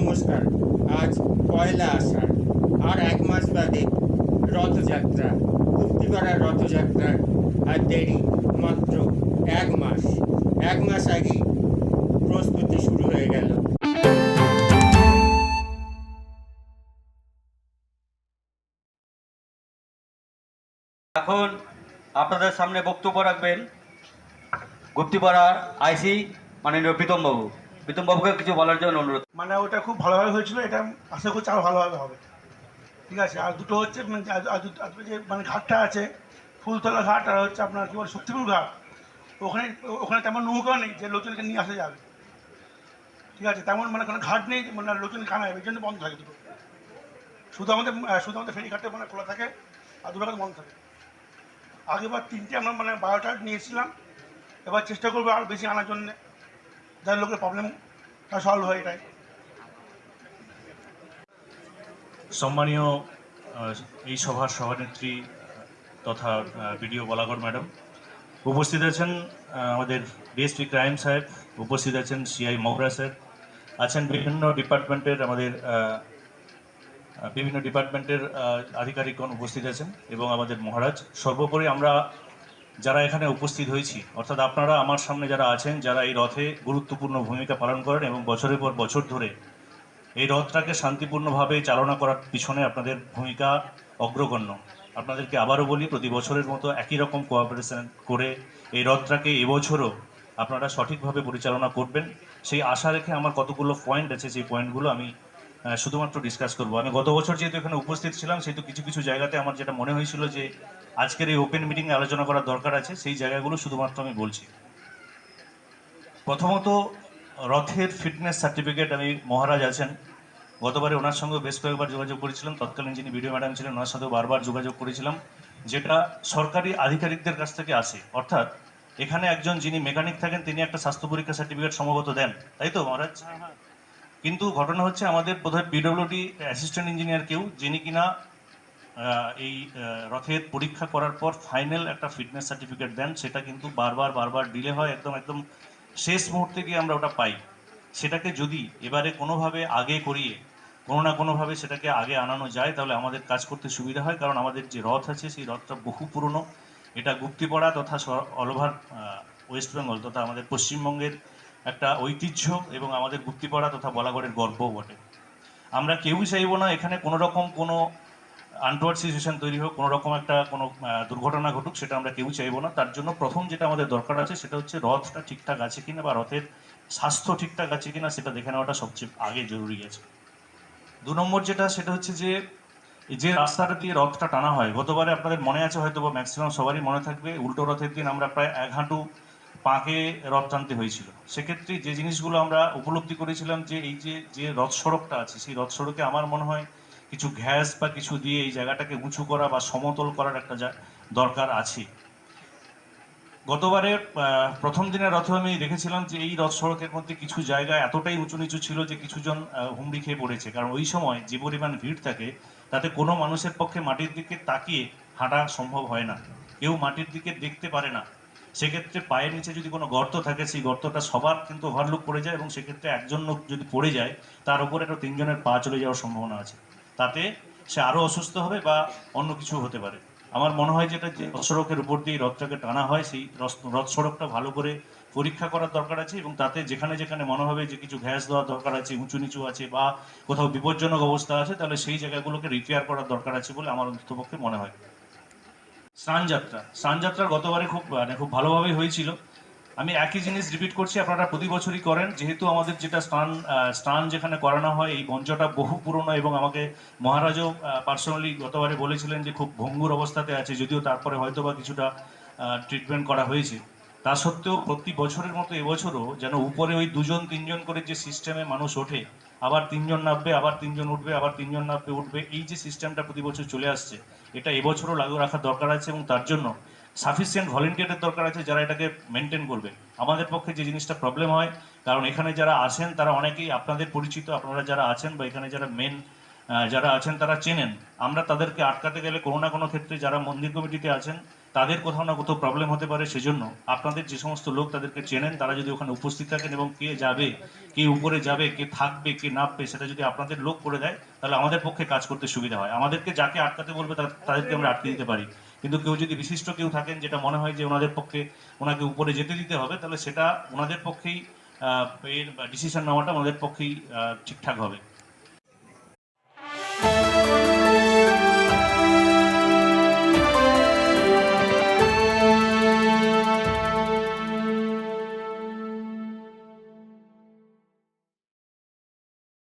নমস্কার। আজ পয়লা আষাঢ়, আর 1 মাস বাদে রথযাত্রা। গুপ্তিপাড়ার রথযাত্রার আর দেরি মাত্র 1 মাস। 1 মাস আগেই প্রস্তুতি শুরু হয়ে গেল। এখন আপনাদের সামনে বক্তব্য রাখবেন গুপ্তিপাড়ার আইসি মাননীয় প্রীতমবাবু। প্রীতমবাবুকে কিছু বলার জন্য অনুরোধ। মানে ওটা খুব ভালোভাবে হয়েছিল, এটা আশা করছি আরও ভালোভাবে হবে। ঠিক আছে, আর দুটো হচ্ছে যে মানে ঘাটটা আছে ফুলতলা ঘাট, আর হচ্ছে আপনার কী বলে শক্তিপুর ঘাট। ওখানে ওখানে তেমন নৌকা নেই যে লোকজনকে নিয়ে আসা যাবে। ঠিক আছে, তেমন মানে কোনো ঘাট নেই, মানে লোকজনকে কানা যাবে, এই জন্য বন্ধ থাকে দুটো। শুধু আমাদের ফেরি ঘাটে মানে খোলা থাকে, আর দুটো ঘাট বন্ধ থাকে। আগেবার 3টে আমরা মানে 12টা নিয়েছিলাম, এবার চেষ্টা করবো আরও বেশি আনার জন্যে, যার লোকের প্রবলেমটা সলভ হয় এটাই। সম্মানীয় এই সভার সভানেত্রী তথা বিডিও বলাগড় ম্যাডাম উপস্থিত আছেন, আমাদের ডিএসপি ক্রাইম সাহেব উপস্থিত আছেন, সিআই মহরা স্যার আছেন, বিভিন্ন ডিপার্টমেন্টের আধিকারিকগণ উপস্থিত আছেন এবং আমাদের মহারাজ। সর্বোপরি আমরা যারা এখানে উপস্থিত হয়েছি, অর্থাৎ আপনারা আমার সামনে যারা আছেন, যারা এই রথে গুরুত্বপূর্ণ ভূমিকা পালন করেন এবং বছরের পর বছর ধরে এই রথটাকে শান্তিপূর্ণভাবে চালনা করার পিছনে আপনাদের ভূমিকা অগ্রগণ্য। আপনাদেরকে আবারও বলি, প্রতি বছরের মতো একই রকম কোঅপারেশন করে এই রথটাকে এবছরও আপনারা সঠিকভাবে পরিচালনা করবেন, সেই আশা রেখে আমার কতগুলো পয়েন্ট আছে, সেই পয়েন্টগুলো আমি শুধুমাত্র ডিসকাস করব। আমি গত বছর যেহেতু এখানে উপস্থিত ছিলাম, সেহেতু কিছু কিছু জায়গাতে আমার যেটা মনে হয়েছিল যে আজকের এই ওপেন মিটিংয়ে আলোচনা করার দরকার আছে, সেই জায়গাগুলো শুধুমাত্র আমি বলছি। প্রথমত, রথের ফিটনেস সার্টিফিকেট, আমি মহারাজ আছেন, গতবারে ওনার সঙ্গে বেশ কয়েকবার যোগাযোগ করেছিলাম, তৎকালীন যিনি বিডিও ম্যাডাম ছিলেন ওনার সাথেও বারবার যোগাযোগ করেছিলাম, যেটা সরকারি আধিকারিকদের কাছ থেকে আসে। অর্থাৎ এখানে একজন যিনি মেকানিক থাকেন তিনি একটা স্বাস্থ্য পরীক্ষা সার্টিফিকেট সম্ভবত দেন, তাই তো মহারাজ? কিন্তু ঘটনা হচ্ছে আমাদের বোধহয় পিডব্লিউডি অ্যাসিস্ট্যান্ট ইঞ্জিনিয়ার কেউ, যিনি কিনা এই রথের পরীক্ষা করার পর ফাইনাল একটা ফিটনেস সার্টিফিকেট দেন, সেটা কিন্তু বারবার ডিলে হয়, একদম শেষ মুহূর্তে গিয়ে আমরা ওটা পাই। সেটাকে যদি এবারে কোনোভাবে আগে করিয়ে কোনো না কোনোভাবে সেটাকে আগে আনানো যায়, তাহলে আমাদের কাজ করতে সুবিধা হয়। কারণ আমাদের যে রথ আছে সেই রথটা বহু পুরনো, এটা গুপ্তিপাড়া তথা অল ওভার ওয়েস্ট বেঙ্গল তথা আমাদের পশ্চিমবঙ্গের একটা ঐতিহ্য এবং আমাদের গুপ্তিপাড়া তথা বলাগড়ের গর্বও বটে। আমরা কেউই চাইবো না এখানে কোনো রকম কোনো আনটোয়ার্ড সিচুয়েশন তৈরি হোক, কোনো রকম একটা কোনো দুর্ঘটনা ঘটুক, সেটা আমরা কেউ চাইবো না। তার জন্য প্রথম যেটা আমাদের দরকার আছে সেটা হচ্ছে রথটা ঠিকঠাক আছে কিনা বা রথের স্বাস্থ্য ঠিকঠাক আছে কিনা সেটা দেখে নেওয়াটা সবচেয়ে আগে জরুরি আছে। 2 নম্বর যেটা, সেটা হচ্ছে যে রাস্তাটা দিয়ে রথটা টানা হয়, গতবারে আপনাদের মনে আছে হয়তো বা ম্যাক্সিমাম সবারই মনে থাকবে, উল্টো রথের দিন আমরা প্রায় 1 হাঁটু পাকে রথ টানতে হয়েছিল। সেক্ষেত্রে যে জিনিসগুলো আমরা উপলব্ধি করেছিলাম যে এই যে রথ সড়কটা আছে, সেই রথ সড়কে আমার মনে হয় কিছু ঘ্যাস বা কিছু দিয়ে এই জায়গাটাকে উঁচু করা বা সমতল করার একটা দরকার আছে। গতবারে প্রথম দিনের রথে আমি দেখেছিলাম যে এই রথ সড়কের মধ্যে কিছু জায়গা এতটাই উঁচু নিচু ছিল যে কিছুজন হুমড়ি খেয়ে পড়েছে, কারণ ওই সময় যে পরিমাণ ভিড় থাকে তাতে কোনো মানুষের পক্ষে মাটির দিকে তাকিয়ে হাঁটা সম্ভব হয় না, কেউ মাটির দিকে দেখতে পারে না। সেক্ষেত্রে পায়ের নিচে যদি কোনো গর্ত থাকে, সেই গর্তটা সবার কিন্তু ওভারলুক পড়ে যায় এবং সেক্ষেত্রে একজন লোক যদি পড়ে যায় তার উপরে একটা 3 জনের পা চলে যাওয়ার সম্ভাবনা আছে, তাতে সে আরও অসুস্থ হবে বা অন্য কিছু হতে পারে। আমার মনে হয় যেটা যে রথ সড়কের উপর দিয়ে রথটাকে টানা হয়, সেই রথ সড়কটা ভালো করে পরীক্ষা করার দরকার আছে এবং তাতে যেখানে যেখানে মনে হবে যে কিছু ঘ্যাস দেওয়ার দরকার আছে, উঁচু নিচু আছে বা কোথাও বিপজ্জনক অবস্থা আছে, তাহলে সেই জায়গাগুলোকে রিপেয়ার করার দরকার আছে বলে আমার অন্ততপক্ষে মনে হয়। স্নানযাত্রা গতবারে খুব ভালোভাবেই হয়েছিল। আমি একই জিনিস রিপিট করছি, আপনারা প্রতি বছরই করেন, যেহেতু আমাদের যেটা স্নান যেখানে করানো হয় এই মঞ্চটা বহু পুরনো এবং আমাকে মহারাজও পার্সোনালি গতবারে বলেছিলেন যে খুব ভঙ্গুর অবস্থাতে আছে, যদিও তারপরে হয়তো বা কিছুটা ট্রিটমেন্ট করা হয়েছে। তা সত্ত্বেও প্রতি বছরের মতো এবছরও যেন উপরে ওই 2জন 3জন করে যে সিস্টেমে মানুষ ওঠে, আবার 3জন নামবে, আবার 3জন উঠবে, আবার 3জন নামবে উঠবে, এই যে সিস্টেমটা প্রতি বছর চলে আসছে, এটা এবছরও লাগু রাখার দরকার আছে এবং তার জন্য সাফিসিয়েন্ট ভলেন্টিয়ারের দরকার আছে যারা এটাকে মেনটেন করবে। আমাদের পক্ষে যে জিনিসটা প্রবলেম হয়, কারণ এখানে যারা আসেন তারা অনেকেই আপনাদের পরিচিত, আপনারা যারা আছেন বা এখানে যারা মেন যারা আছেন তারা চেনেন, আমরা তাদেরকে আটকাতে গেলে কোনো না কোনো ক্ষেত্রে যারা মন্দির কমিটিতে আছেন তাদের কোথাও না কোথাও প্রবলেম হতে পারে। সেজন্য আপনাদের যে সমস্ত লোক তাদেরকে চেনেন, তারা যদি ওখানে উপস্থিত থাকেন এবং কে যাবে, কে উপরে যাবে, কে থাকবে, কে নামবে, সেটা যদি আপনাদের লোক করে দেয়, তাহলে আমাদের পক্ষে কাজ করতে সুবিধা হয়। আমাদেরকে যাকে আটকাতে বলবে তাদেরকে আমরা আটকে দিতে পারি, কিন্তু কেউ যদি বিশিষ্ট কেউ থাকেন যেটা মনে হয় যে ওনাদের পক্ষে ওনাকে উপরে যেতে দিতে হবে, তাহলে সেটা ওনাদের পক্ষেই এর ডিসিশন নেওয়াটা ওনাদের পক্ষেই ঠিকঠাক হবে।